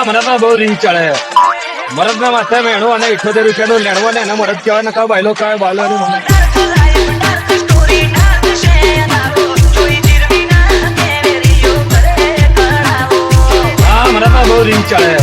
હા મને તો બહુ રીંગ ચડે. મરદ ના માથે મેણું અને 78 રૂપિયાનું લેણવા ને એના મરદ કહેવાય ને કા બાયલો કહેવાય બાલો ને હા મને તો બહુ રીંગ ચડે.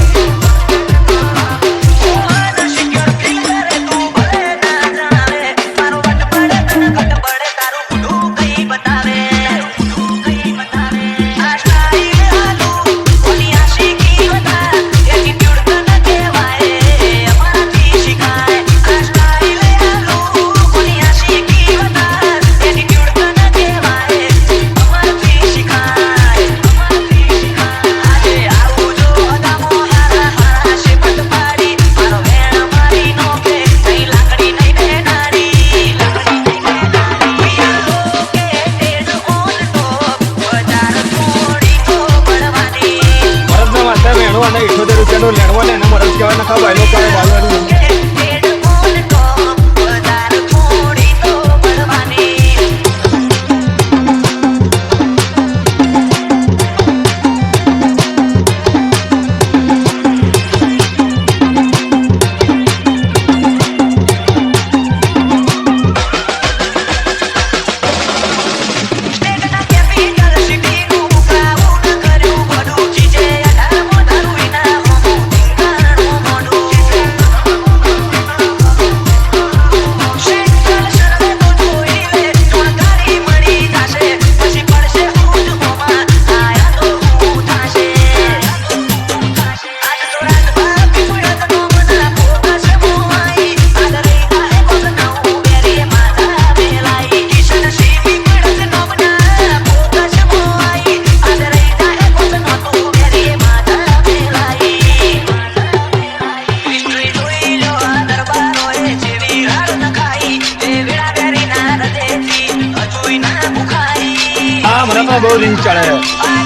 અને 78 રૂપિયાનું લેણવા ને એના મરદ કહેવાય ને કા બાયલો કહેવાય બાલો બહુ રીંગ ચડે.